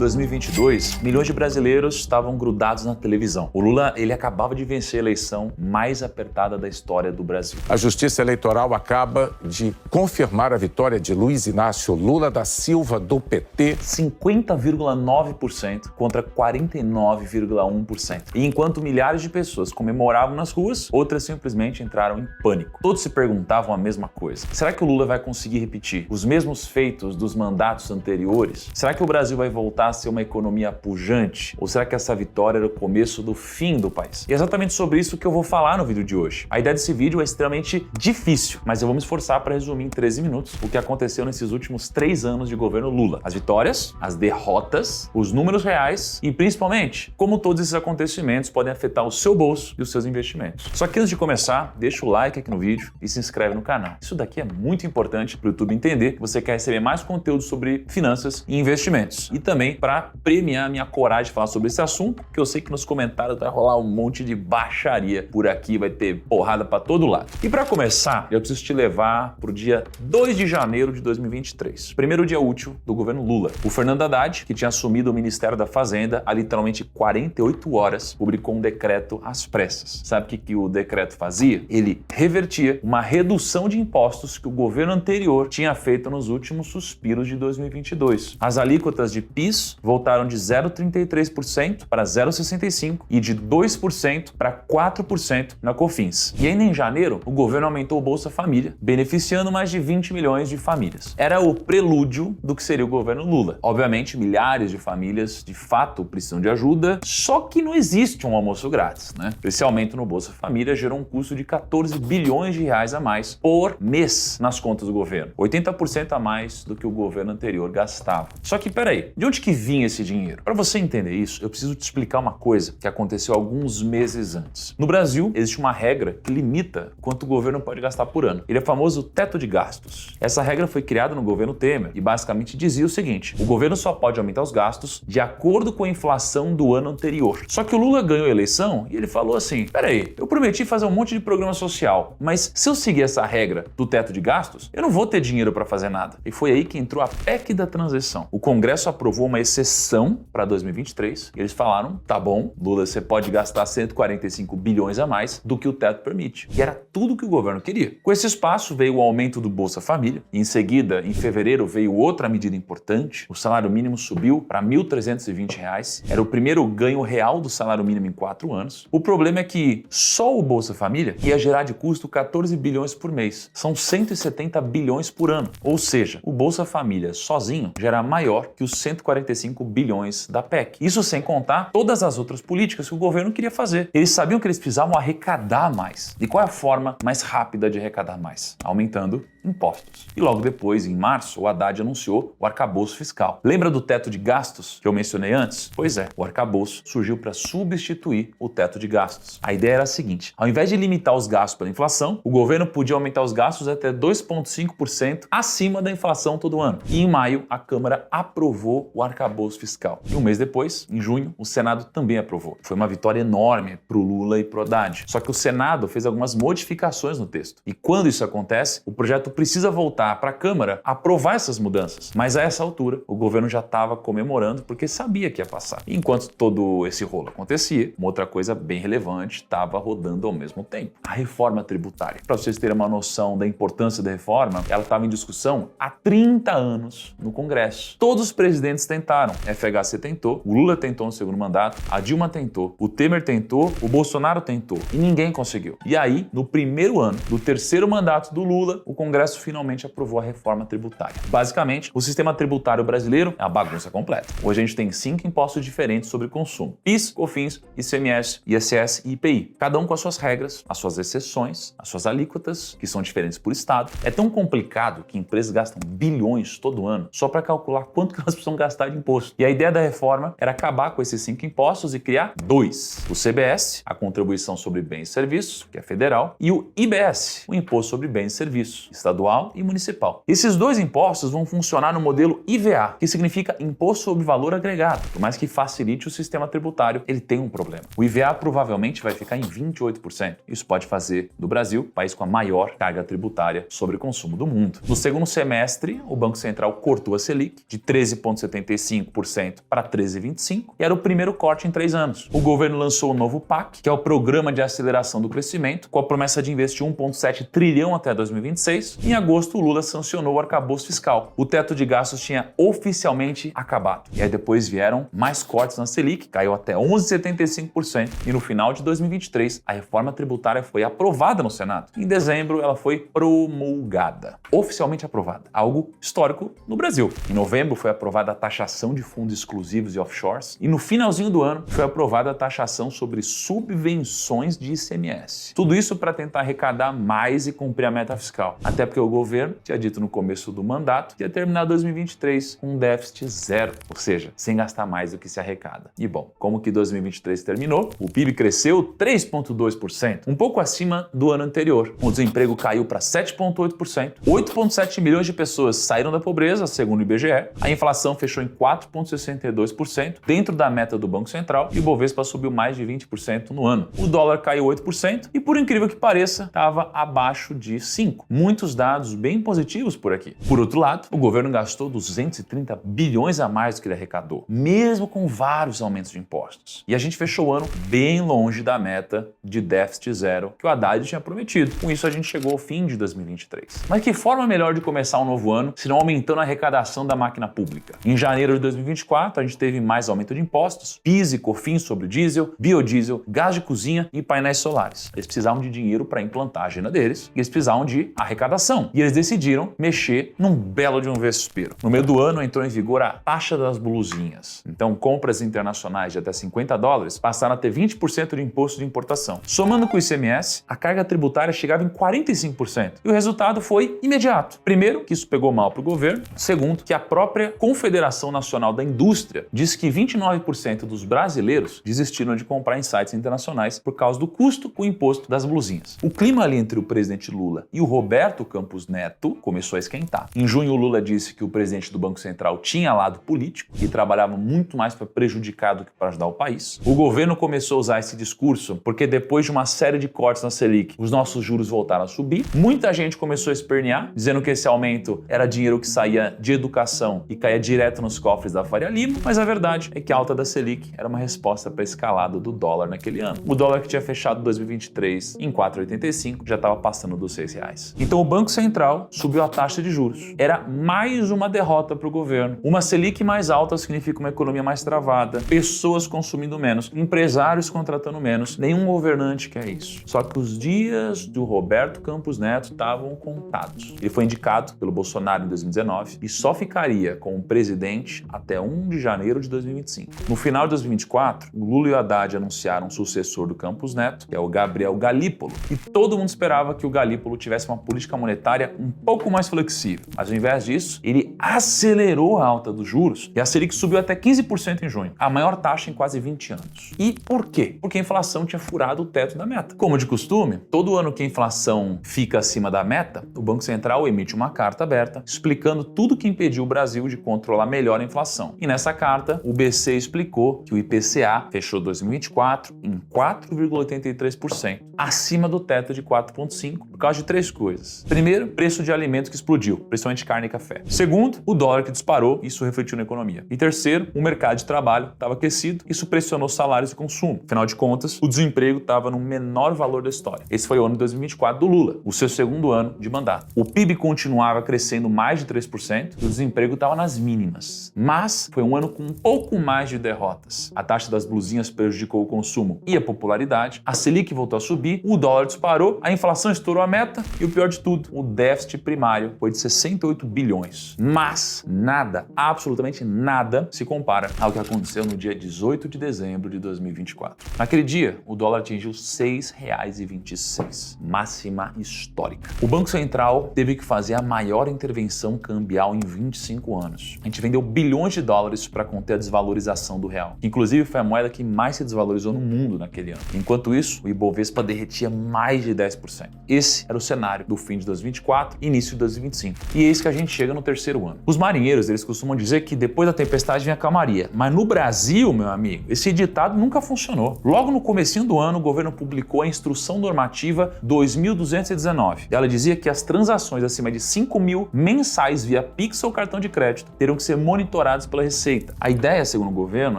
2022, milhões de brasileiros estavam grudados na televisão. O Lula, ele acabava de vencer a eleição mais apertada da história do Brasil. A Justiça Eleitoral acaba de confirmar a vitória de Luiz Inácio Lula da Silva, do PT. 50,9% contra 49,1%. E enquanto milhares de pessoas comemoravam nas ruas, outras simplesmente entraram em pânico. Todos se perguntavam a mesma coisa. Será que o Lula vai conseguir repetir os mesmos feitos dos mandatos anteriores? Será que o Brasil vai voltar a ser uma economia pujante? Ou será que essa vitória era o começo do fim do país? E é exatamente sobre isso que eu vou falar no vídeo de hoje. A ideia desse vídeo é extremamente difícil, mas eu vou me esforçar para resumir em 13 minutos o que aconteceu nesses últimos 3 anos de governo Lula. As vitórias, as derrotas, os números reais e, principalmente, como todos esses acontecimentos podem afetar o seu bolso e os seus investimentos. Só que antes de começar, deixa o like aqui no vídeo e se inscreve no canal. Isso daqui é muito importante para o YouTube entender que você quer receber mais conteúdo sobre finanças e investimentos. E também para premiar a minha coragem de falar sobre esse assunto, que eu sei que nos comentários vai rolar um monte de baixaria por aqui, vai ter porrada para todo lado. E para começar, eu preciso te levar para o dia 2 de janeiro de 2023, primeiro dia útil do governo Lula. O Fernando Haddad, que tinha assumido o Ministério da Fazenda há literalmente 48 horas, publicou um decreto às pressas. Sabe o que o decreto fazia? Ele revertia uma redução de impostos que o governo anterior tinha feito nos últimos suspiros de 2022. As alíquotas de PIS voltaram de 0,33% para 0,65% e de 2% para 4% na COFINS. E ainda em janeiro, o governo aumentou o Bolsa Família, beneficiando mais de 20 milhões de famílias. Era o prelúdio do que seria o governo Lula. Obviamente, milhares de famílias de fato precisam de ajuda, só que não existe um almoço grátis, né? Esse aumento no Bolsa Família gerou um custo de 14 bilhões de reais a mais por mês nas contas do governo. 80% a mais do que o governo anterior gastava. Só que peraí, de onde que vinha esse dinheiro? Para você entender isso, eu preciso te explicar uma coisa que aconteceu alguns meses antes. No Brasil, existe uma regra que limita quanto o governo pode gastar por ano. Ele é famoso teto de gastos. Essa regra foi criada no governo Temer e basicamente dizia o seguinte: o governo só pode aumentar os gastos de acordo com a inflação do ano anterior. Só que o Lula ganhou a eleição e ele falou assim: peraí, eu prometi fazer um monte de programa social, mas se eu seguir essa regra do teto de gastos, eu não vou ter dinheiro para fazer nada. E foi aí que entrou a PEC da transição. O Congresso aprovou uma exceção para 2023 e eles falaram: tá bom, Lula, você pode gastar 145 bilhões a mais do que o teto permite. E era tudo que o governo queria. Com esse espaço veio o aumento do Bolsa Família. E em seguida, em fevereiro, veio outra medida importante. O salário mínimo subiu para R$ 1.320. Era o primeiro ganho real do salário mínimo em 4 anos. O problema é que só o Bolsa Família ia gerar de custo 14 bilhões por mês. São 170 bilhões por ano. Ou seja, o Bolsa Família sozinho já era maior que os 145 bilhões da PEC. Isso sem contar todas as outras políticas que o governo queria fazer. Eles sabiam que eles precisavam arrecadar mais. E qual é a forma mais rápida de arrecadar mais? Aumentando impostos. E logo depois, em março, o Haddad anunciou o arcabouço fiscal. Lembra do teto de gastos que eu mencionei antes? Pois é, o arcabouço surgiu para substituir o teto de gastos. A ideia era a seguinte: ao invés de limitar os gastos pela inflação, o governo podia aumentar os gastos até 2,5% acima da inflação todo ano. E em maio, a Câmara aprovou o arcabouço fiscal. E um mês depois, em junho, o Senado também aprovou. Foi uma vitória enorme para o Lula e para o Haddad. Só que o Senado fez algumas modificações no texto. E quando isso acontece, o projeto precisa voltar para a Câmara aprovar essas mudanças. Mas a essa altura, o governo já estava comemorando porque sabia que ia passar. E enquanto todo esse rolo acontecia, uma outra coisa bem relevante estava rodando ao mesmo tempo: a reforma tributária. Para vocês terem uma noção da importância da reforma, ela estava em discussão há 30 anos no Congresso. Todos os presidentes tentaram. A FHC tentou, o Lula tentou no segundo mandato, a Dilma tentou, o Temer tentou, o Bolsonaro tentou e ninguém conseguiu. E aí, no primeiro ano do terceiro mandato do Lula, o Congresso finalmente aprovou a reforma tributária. Basicamente, o sistema tributário brasileiro é uma bagunça completa. Hoje a gente tem 5 impostos diferentes sobre consumo: PIS, COFINS, ICMS, ISS e IPI. Cada um com as suas regras, as suas exceções, as suas alíquotas, que são diferentes por estado. É tão complicado que empresas gastam bilhões todo ano só para calcular quanto que elas precisam gastar de imposto. E a ideia da reforma era acabar com esses 5 impostos e criar 2. O CBS, a Contribuição sobre Bens e Serviços, que é federal, e o IBS, o Imposto sobre Bens e Serviços, estadual. estadual e municipal. Esses dois impostos vão funcionar no modelo IVA, que significa Imposto sobre Valor Agregado. Por mais que facilite o sistema tributário, ele tem um problema. O IVA provavelmente vai ficar em 28%. Isso pode fazer do Brasil o país com a maior carga tributária sobre o consumo do mundo. No segundo semestre, o Banco Central cortou a Selic de 13,75% para 13,25% e era o primeiro corte em 3 anos. O governo lançou o novo PAC, que é o Programa de Aceleração do Crescimento, com a promessa de investir 1,7 trilhão até 2026. Em agosto, o Lula sancionou o arcabouço fiscal. O teto de gastos tinha oficialmente acabado. E aí depois vieram mais cortes na Selic, caiu até 11,75%. E no final de 2023, a reforma tributária foi aprovada no Senado. Em dezembro, ela foi promulgada. Oficialmente aprovada. Algo histórico no Brasil. Em novembro, foi aprovada a taxação de fundos exclusivos e offshores. E no finalzinho do ano, foi aprovada a taxação sobre subvenções de ICMS. Tudo isso para tentar arrecadar mais e cumprir a meta fiscal. Até porque o governo tinha dito no começo do mandato que ia terminar 2023 com um déficit zero, ou seja, sem gastar mais do que se arrecada. E bom, como que 2023 terminou? O PIB cresceu 3,2%, um pouco acima do ano anterior. O desemprego caiu para 7,8%, 8,7 milhões de pessoas saíram da pobreza, segundo o IBGE. A inflação fechou em 4,62%, dentro da meta do Banco Central, e o Bovespa subiu mais de 20% no ano. O dólar caiu 8% e, por incrível que pareça, estava abaixo de 5%. Muitos dados bem positivos por aqui. Por outro lado, o governo gastou 230 bilhões a mais do que ele arrecadou, mesmo com vários aumentos de impostos. E a gente fechou o ano bem longe da meta de déficit zero que o Haddad tinha prometido. Com isso, a gente chegou ao fim de 2023. Mas que forma melhor de começar um novo ano se não aumentando a arrecadação da máquina pública? Em janeiro de 2024, a gente teve mais aumento de impostos, PIS e COFINS sobre diesel, biodiesel, gás de cozinha e painéis solares. Eles precisavam de dinheiro para implantar a agenda deles e eles precisavam de arrecadação. E eles decidiram mexer num belo de um vespeiro. No meio do ano entrou em vigor a taxa das blusinhas. Então, compras internacionais de até $50 passaram a ter 20% de imposto de importação. Somando com o ICMS, a carga tributária chegava em 45%. E o resultado foi imediato. Primeiro, que isso pegou mal para o governo. Segundo, que a própria Confederação Nacional da Indústria disse que 29% dos brasileiros desistiram de comprar em sites internacionais por causa do custo com o imposto das blusinhas. O clima ali entre o presidente Lula e o Roberto Campos Neto começou a esquentar. Em junho, o Lula disse que o presidente do Banco Central tinha lado político e trabalhava muito mais para prejudicar do que para ajudar o país. O governo começou a usar esse discurso porque depois de uma série de cortes na Selic, os nossos juros voltaram a subir. Muita gente começou a espernear, dizendo que esse aumento era dinheiro que saía de educação e caía direto nos cofres da Faria Lima, mas a verdade é que a alta da Selic era uma resposta para a escalada do dólar naquele ano. O dólar que tinha fechado 2023 em 4,85 já estava passando dos R$6. Então o Banco Central subiu a taxa de juros. Era mais uma derrota para o governo. Uma Selic mais alta significa uma economia mais travada, pessoas consumindo menos, empresários contratando menos. Nenhum governante quer isso. Só que os dias do Roberto Campos Neto estavam contados. Ele foi indicado pelo Bolsonaro em 2019 e só ficaria como presidente até 1 de janeiro de 2025. No final de 2024, o Lula e o Haddad anunciaram um sucessor do Campos Neto, que é o Gabriel Galípolo, e todo mundo esperava que o Galípolo tivesse uma política monetária um pouco mais flexível. Mas ao invés disso, ele acelerou a alta dos juros e a Selic subiu até 15% em junho, a maior taxa em quase 20 anos. E por quê? Porque a inflação tinha furado o teto da meta. Como de costume, todo ano que a inflação fica acima da meta, o Banco Central emite uma carta aberta explicando tudo que impediu o Brasil de controlar melhor a inflação. E nessa carta, o BC explicou que o IPCA fechou 2024 em 4,83%, acima do teto de 4,5%, por causa de 3 coisas. Primeiro, preço de alimentos que explodiu, principalmente carne e café. Segundo, o dólar que disparou, isso refletiu na economia. E terceiro, o mercado de trabalho estava aquecido, isso pressionou salários e consumo. Afinal de contas, o desemprego estava no menor valor da história. Esse foi o ano de 2024 do Lula, o seu segundo ano de mandato. O PIB continuava crescendo mais de 3% e o desemprego estava nas mínimas. Mas foi um ano com um pouco mais de derrotas. A taxa das blusinhas prejudicou o consumo e a popularidade, a Selic voltou a subir, o dólar disparou, a inflação estourou a meta e o pior de tudo, o déficit primário foi de 68 bilhões. Mas nada, absolutamente nada, se compara ao que aconteceu no dia 18 de dezembro de 2024. Naquele dia, o dólar atingiu R$ 6,26, máxima histórica. O Banco Central teve que fazer a maior intervenção cambial em 25 anos. A gente vendeu bilhões de dólares para conter a desvalorização do real, que inclusive foi a moeda que mais se desvalorizou no mundo naquele ano. Enquanto isso, o Ibovespa derretia mais de 10%. Esse era o cenário do fim de 2024 e início de 2025. E eis que a gente chega no terceiro ano. Os marinheiros, eles costumam dizer que depois da tempestade vem a calmaria. Mas no Brasil, meu amigo, esse ditado nunca funcionou. Logo no comecinho do ano, o governo publicou a Instrução Normativa 2219. Ela dizia que as transações acima de 5 mil mensais via Pix ou cartão de crédito teriam que ser monitoradas pela Receita. A ideia, segundo o governo,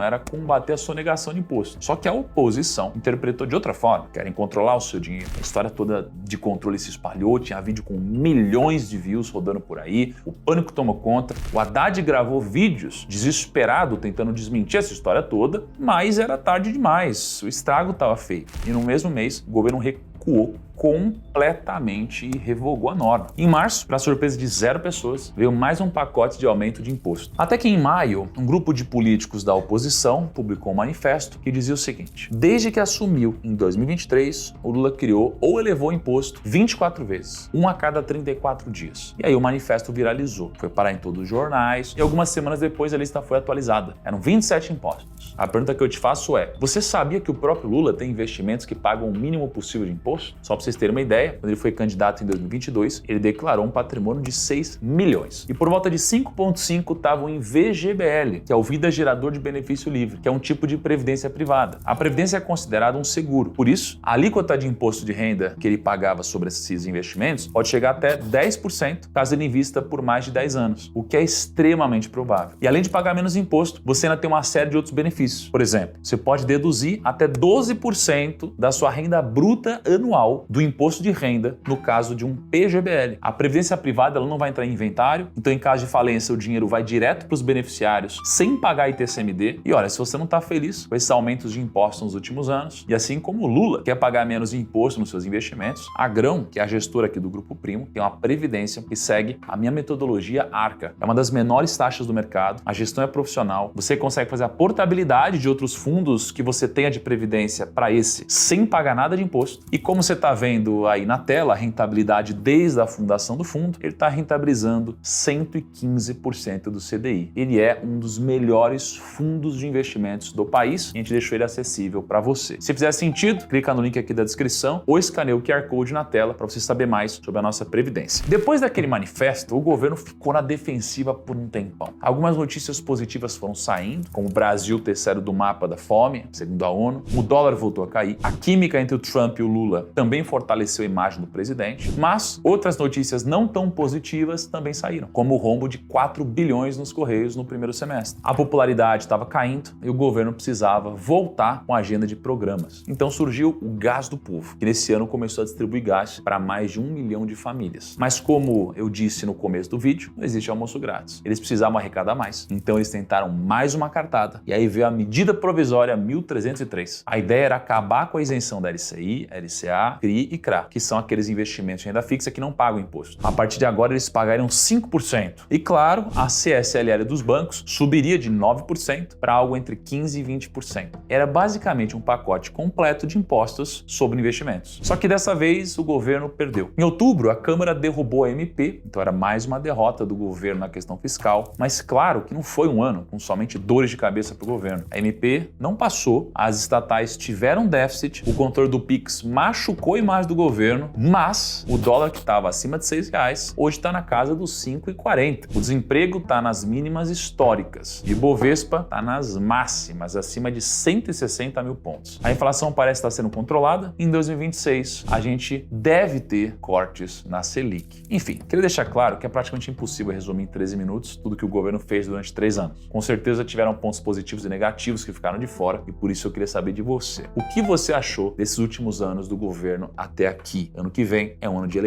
era combater a sonegação de imposto. Só que a oposição interpretou de outra forma. Querem controlar o seu dinheiro. A história toda de controle se espalhou, tinha vídeo com milhões de views rodando por aí, o pânico tomou conta, o Haddad gravou vídeos desesperado tentando desmentir essa história toda, mas era tarde demais, o estrago estava feito. E no mesmo mês, o governo recuou completamente e revogou a norma. Em março, para surpresa de 0 pessoas, veio mais um pacote de aumento de imposto. Até que em maio, um grupo de políticos da oposição publicou um manifesto que dizia o seguinte: desde que assumiu em 2023, o Lula criou ou elevou o imposto 24 vezes, um a cada 34 dias. E aí o manifesto viralizou, foi parar em todos os jornais e algumas semanas depois a lista foi atualizada. Eram 27 impostos. A pergunta que eu te faço é: você sabia que o próprio Lula tem investimentos que pagam o mínimo possível de imposto? Só para vocês terem uma ideia, quando ele foi candidato em 2022, ele declarou um patrimônio de 6 milhões. E por volta de 5,5 estavam em VGBL, que é o Vida Gerador de Benefício Livre, que é um tipo de previdência privada. A previdência é considerada um seguro. Por isso, a alíquota de imposto de renda que ele pagava sobre esses investimentos pode chegar até 10% caso ele invista por mais de 10 anos, o que é extremamente provável. E além de pagar menos imposto, você ainda tem uma série de outros benefícios. Por exemplo, você pode deduzir até 12% da sua renda bruta anual do imposto de renda no caso de um PGBL. A previdência privada ela não vai entrar em inventário, então em caso de falência o dinheiro vai direto para os beneficiários sem pagar ITCMD. E olha, se você não está feliz com esses aumentos de impostos nos últimos anos, e assim como o Lula quer pagar menos imposto nos seus investimentos, a Grão, que é a gestora aqui do Grupo Primo, tem uma previdência que segue a minha metodologia ARCA. É uma das menores taxas do mercado, a gestão é profissional, você consegue fazer a portabilidade de outros fundos que você tenha de previdência para esse sem pagar nada de imposto. E como você está vendo aí na tela a rentabilidade desde a fundação do fundo, ele está rentabilizando 115% do CDI. Ele é um dos melhores fundos de investimentos do país e a gente deixou ele acessível para você. Se fizer sentido, clica no link aqui da descrição ou escaneia o QR Code na tela para você saber mais sobre a nossa previdência. Depois daquele manifesto, o governo ficou na defensiva por um tempão. Algumas notícias positivas foram saindo, como o Brasil ter saído do mapa da fome, segundo a ONU, o dólar voltou a cair, a química entre o Trump e o Lula também fortaleceu a imagem do presidente, mas outras notícias não tão positivas também saíram, como o rombo de 4 bilhões nos Correios no primeiro semestre. A popularidade estava caindo e o governo precisava voltar com a agenda de programas. Então surgiu o Gás do Povo, que nesse ano começou a distribuir gás para mais de 1 milhão de famílias. Mas como eu disse no começo do vídeo, não existe almoço grátis. Eles precisavam arrecadar mais, então eles tentaram mais uma cartada e aí veio a medida provisória 1303. A ideia era acabar com a isenção da LCI, LCA, CRI e CRA, que são aqueles investimentos em renda fixa que não pagam imposto. A partir de agora eles pagariam 5%. E claro, a CSLL dos bancos subiria de 9% para algo entre 15% e 20%. Era basicamente um pacote completo de impostos sobre investimentos. Só que dessa vez o governo perdeu. Em outubro, a Câmara derrubou a MP, então era mais uma derrota do governo na questão fiscal, mas claro que não foi um ano com somente dores de cabeça para o governo. A MP não passou, as estatais tiveram déficit, o controle do Pix machucou a imagem do governo, mas o dólar que estava acima de R$6, hoje está na casa dos 5,40. O desemprego está nas mínimas históricas e o Ibovespa está nas máximas, acima de 160 mil pontos. A inflação parece estar sendo controlada. Em 2026, a gente deve ter cortes na Selic. Enfim, queria deixar claro que é praticamente impossível resumir em 13 minutos tudo que o governo fez durante 3 anos. Com certeza tiveram pontos positivos e negativos que ficaram de fora e por isso eu queria saber de você. O que você achou desses últimos anos do governo até aqui? Ano que vem é um ano de eleição.